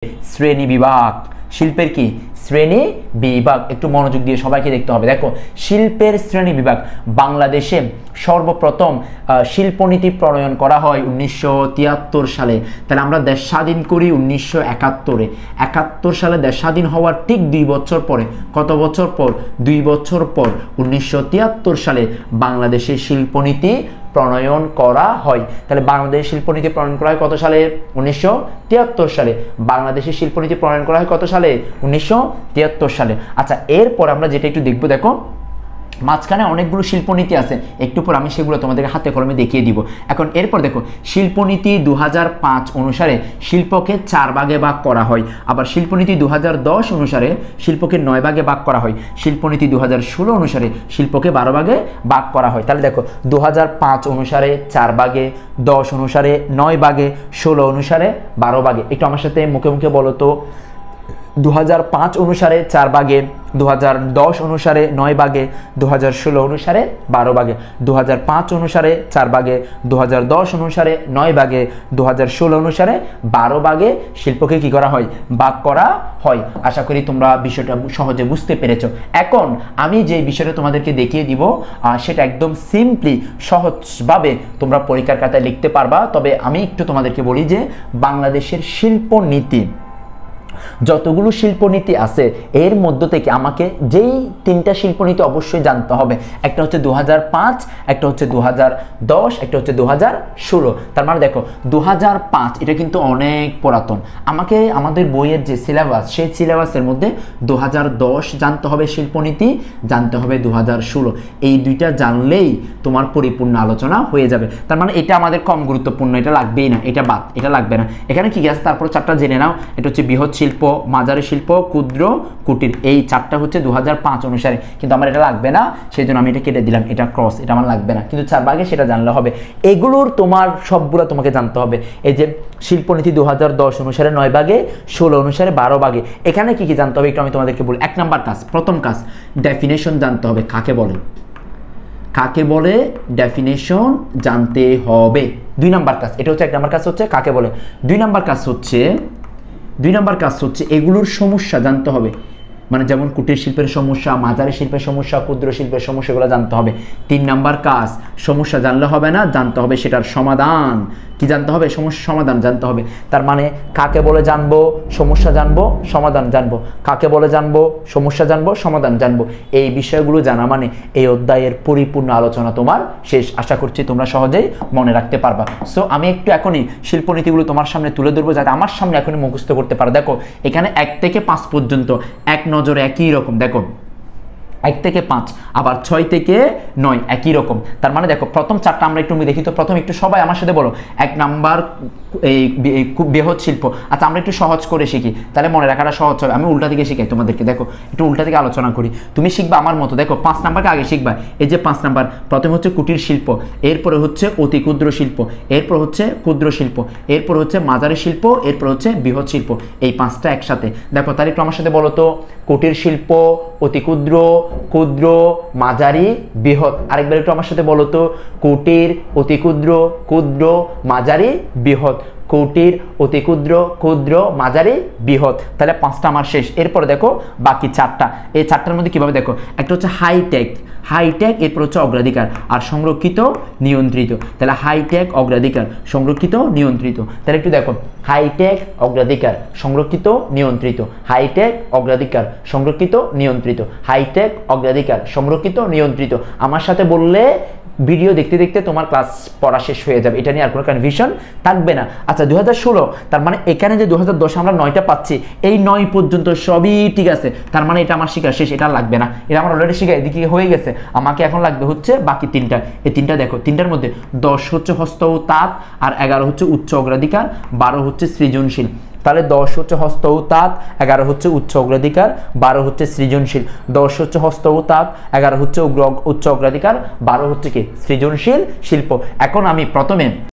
শ্রেণী বিভাগ, শিল্পের কি শ্রেণী বিভাগ, একটু মনোযোগ দিয়ে সবাইকে দেখতে হবে। দেখো শিল্পের শ্রেণী বিভাগ, বাংলাদেশে সর্বপ্রথম শিল্পনীতি প্রণয়ন করা হয় 1973 সালে। তাহলে আমরা দেশ স্বাধীন করি 1971-এ। 71 সালে দেশ স্বাধীন হওয়ার ঠিক 2 বছর পরে, কত বছর পর? 2 বছর পর 1973 সালে বাংলাদেশে শিল্পনীতি প্রণয়ন করা হয়। তাহলে বাংলাদেশ শিল্পনীতি প্রণয়ন করা হয় কত সালে? 1973 সালে। বাংলাদেশের শিল্পনীতি প্রণয়ন করা হয় কত সালে? 1973 সালে। আচ্ছা, এরপর আমরা যেটা একটু দেখবো, দেখো মাঝখানে অনেকগুলো শিল্পনীতি আছে, একটু পর আমি সেগুলো তোমাদেরকে হাতে কলমে দেখিয়ে দিব। এখন এরপর দেখো শিল্পনীতি 2005 অনুসারে শিল্পকে 4 ভাগে ভাগ করা হয়। আবার শিল্পনীতি 2010 অনুসারে শিল্পকে 9 ভাগে ভাগ করা হয়। শিল্পনীতি 2016 অনুসারে শিল্পকে 12 ভাগে ভাগ করা হয়। তাহলে দেখো 2005 অনুসারে 4 ভাগে, 10 অনুসারে 9 ভাগে, 16 অনুসারে 12 ভাগে। একটু আমার সাথে মুখে মুখে বলো তো। 2005 অনুসারে 4 ভাগে, 2010 অনুসারে 9 ভাগে, 2016 অনুসারে 12 ভাগে। 2005 অনুসারে 4 ভাগে, 2010 অনুসারে 9 ভাগে, 2016 অনুসারে 12 ভাগে শিল্পকে কি করা হয়? ভাগ করা হয়। আশা করি তোমরা বিষয়টা সহজে বুঝতে পেরেছো। এখন আমি যে বিষয়টা তোমাদেরকে দেখিয়ে দিব সেটা একদম সিম্পলি সহজভাবে তোমরা পরীক্ষার খাতায় লিখতে পারবা। তবে আমি একটু তোমাদেরকে বলি যে বাংলাদেশের শিল্পনীতি, যতগুলো শিল্পনীতি আছে এর মধ্য থেকে আমাকে যেই 3টা শিল্পনীতি অবশ্যই জানতে হবে। একটা হচ্ছে 2005, একটা হচ্ছে 2010, একটা হচ্ছে 2016। তার মানে দেখো 2005 এটা কিন্তু অনেক পুরাতন। আমাকে আমাদের বইয়ের যে সিলেবাস, সেই সিলেবাসের মধ্যে 2010 জানতে হবে শিল্পনীতি, জানতে হবে 2016। এই দুইটা জানলেই তোমার পরিপূর্ণ আলোচনা হয়ে যাবে। তার মানে এটা আমাদের কম গুরুত্বপূর্ণ, এটা লাগবেই না, এটা বাদ, এটা লাগবে না। এখানে কি আছে তারপর 4টা জেনে নাও। এটা হচ্ছে বৃহৎ শিল্প, মাঝারি শিল্প, ক্ষুদ্র, কুটির। এই 4টা হচ্ছে 2005 অনুসারে, কিন্তু আমার এটা লাগবে না, সেই জন্য আমি এটা কেটে দিলাম। এটা ক্রস, এটা আমার লাগবে না, কিন্তু 4 ভাগে সেটা জানলে হবে। এগুলোর তোমার সবগুলো তোমাকে জানতে হবে। এই যে শিল্পনীতি 2010 অনুসারে 9 ভাগে, 16 অনুসারে 12 ভাগে। এখানে কি কি জানতে হবে একটু আমি তোমাদেরকে বলি। 1 নাম্বার কাজ, প্রথম কাজ, ডেফিনেশন জানতে হবে। কাকে বলে? কাকে বলে ডেফিনেশন জানতে হবে। 2 নাম্বার কাজ, এটা হচ্ছে 1 নাম্বার কাজ হচ্ছে কাকে বলে। 2 নাম্বার কাজ হচ্ছে এগুলোর সমস্যা জানতে হবে। মানে যেমন কুটির শিল্পের সমস্যা, মাঝারি শিল্পের সমস্যা, ক্ষুদ্র শিল্পের সমস্যাগুলো জানতে হবে। 3 নাম্বার কাজ, সমস্যা জানলে হবে না, জানতে হবে সেটার সমাধান। কি জানতে হবে? সমস্যা সমাধান জানতে হবে। তার মানে কাকে বলে জানবো, সমস্যা জানবো, সমাধান জানবো। কাকে বলে জানবো, সমস্যা জানবো, সমাধান জানবো। এই বিষয়গুলো জানা মানে এই অধ্যায়ের পরিপূর্ণ আলোচনা তোমার শেষ। আশা করছি তোমরা সহজেই মনে রাখতে পারবা। সো আমি একটু এখনই শিল্পনীতিগুলো তোমার সামনে তুলে ধরবো, যাতে আমার সামনে এখনই মুখস্থ করতে পারো। দেখো এখানে 1 থেকে 5 পর্যন্ত এক নজরে একই রকম। দেখো 1 থেকে 5, আবার 6 থেকে 9 একই রকম। তার মানে দেখো প্রথম 4টা আমরা একটু দেখি তো। প্রথম একটু সবাই আমার সাথে বলো। 1 নাম্বার এই বৃহৎ শিল্প। আচ্ছা আমরা একটু সহজ করে শিখি, তাহলে মনে রাখাটা সহজ হবে। আমি উল্টা থেকে শিখাই তোমাদেরকে। দেখো একটু উল্টা থেকে আলোচনা করি, তুমি শিখবা আমার মতো। দেখো 5 নাম্বারকে আগে শিখবা। এই যে 5 নাম্বার, প্রথম হচ্ছে কুটির শিল্প, এরপরে হচ্ছে অতি ক্ষুদ্র শিল্প, এরপর হচ্ছে ক্ষুদ্র শিল্প, এরপর হচ্ছে মাঝারি শিল্প, এরপর হচ্ছে বৃহৎ শিল্প। এই 5টা একসাথে। দেখো তাহলে একটু আমার সাথে বলো তো। কুটির শিল্প, অতি ক্ষুদ্র, ক্ষুদ্র, মাঝারি, বৃহৎ। আরেকবার একটু আমার সাথে বলো তো। কুটির, অতি ক্ষুদ্র, ক্ষুদ্র, মাঝারি, বৃহৎ। কুটির, অতি ক্ষুদ্র, ক্ষুদ্র, মাঝারি, বৃহৎ। তাহলে 5টা আমার শেষ। এরপর দেখো বাকি 4টা। এই 4টার মধ্যে কিভাবে দেখো, একটা হচ্ছে হাইটেক, এরপর হচ্ছে অগ্রাধিকার, আর সংরক্ষিত, নিয়ন্ত্রিত। তাহলে হাইটেক, অগ্রাধিকার, সংরক্ষিত, নিয়ন্ত্রিত। তাহলে একটু দেখো হাইটেক, অগ্রাধিকার, সংরক্ষিত, নিয়ন্ত্রিত। হাইটেক, অগ্রাধিকার, সংরক্ষিত, নিয়ন্ত্রিত। হাইটেক, অগ্রাধিকার, সংরক্ষিত, নিয়ন্ত্রিত। আমার সাথে বললে ভিডিও দেখতে দেখতে তোমার ক্লাস পড়া শেষ হয়ে যাবে, এটা নিয়ে আর কোনো কনফিউশন থাকবে না। আচ্ছা 2016, তার মানে এখানে যে 2010 আমরা 9টা পাচ্ছি, এই 9 পর্যন্ত সবই ঠিক আছে। তার মানে এটা আমার শেখা শেষ, এটা লাগবে না, এটা আমার অলরেডি শেখা এদিকে হয়ে গেছে। আমাকে এখন লাগবে হচ্ছে বাকি 3টা। এই 3টা দেখো, 3টার মধ্যে 10 হচ্ছে হস্ত ও তাঁত, আর 11 হচ্ছে উচ্চ অগ্রাধিকার, 12 হচ্ছে সৃজনশীল। তাহলে 10 হচ্ছে হস্ত ও তাঁত, 11 হচ্ছে উচ্চ অগ্রাধিকার, 12 হচ্ছে সৃজনশীল। 10 হচ্ছে হস্ত ও তাঁত, 11 হচ্ছে উচ্চ অগ্রাধিকার, 12 হচ্ছে কি সৃজনশীল শিল্প। এখন আমি প্রথমে